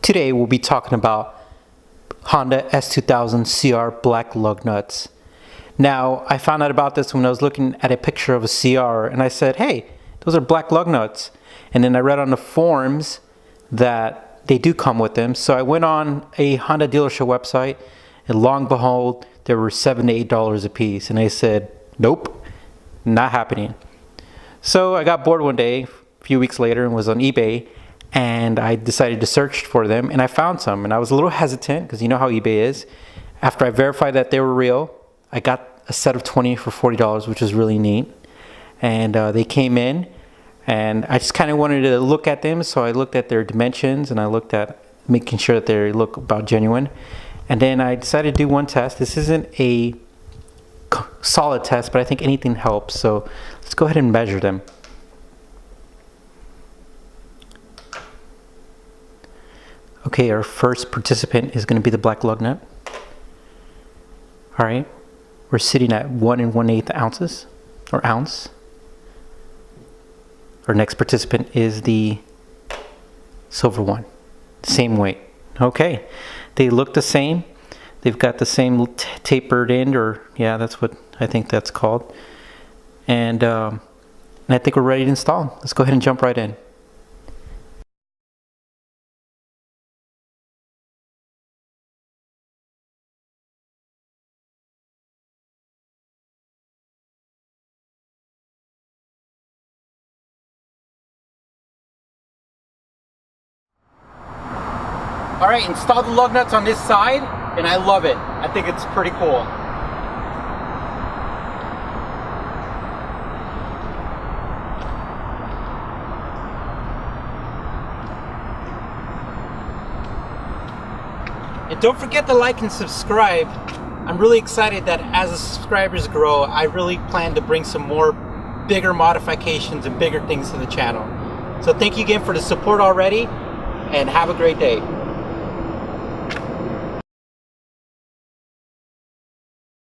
Today we'll be talking about Honda S2000 CR black lug nuts. Now, I found out about this when I was looking at a picture of a CR and I said, hey, those are black lug nuts. And then I read on the forums that they do come with them. So I went on a Honda dealership website and lo and behold, there were $7 to $8 a piece. And I said, nope, not happening. So I got bored one day, a few weeks later, and was on eBay. And I decided to search for them, and I found some. And I was a little hesitant because you know how eBay is. After I verified that they were real, I got a set of 20 for $40, which was really neat. And they came in, and I just kind of wanted to look at them. So I looked at their dimensions, and I looked at making sure that they look about genuine. And then I decided to do one test. This isn't a solid test, but I think anything helps. So let's go ahead and measure them. Okay, our first participant is going to be the black lug nut. All right, we're sitting at 1 1/8 ounces, or ounce. Our next participant is the silver one, same weight. Okay, they look the same. They've got the same tapered end, or yeah, that's what I think that's called. And I think we're ready to install. Let's go ahead and jump right in. Alright, install the lug nuts on this side, and I love it. I think it's pretty cool. And don't forget to like and subscribe. I'm really excited that as the subscribers grow, I really plan to bring some more bigger modifications and bigger things to the channel. So thank you again for the support already, and have a great day.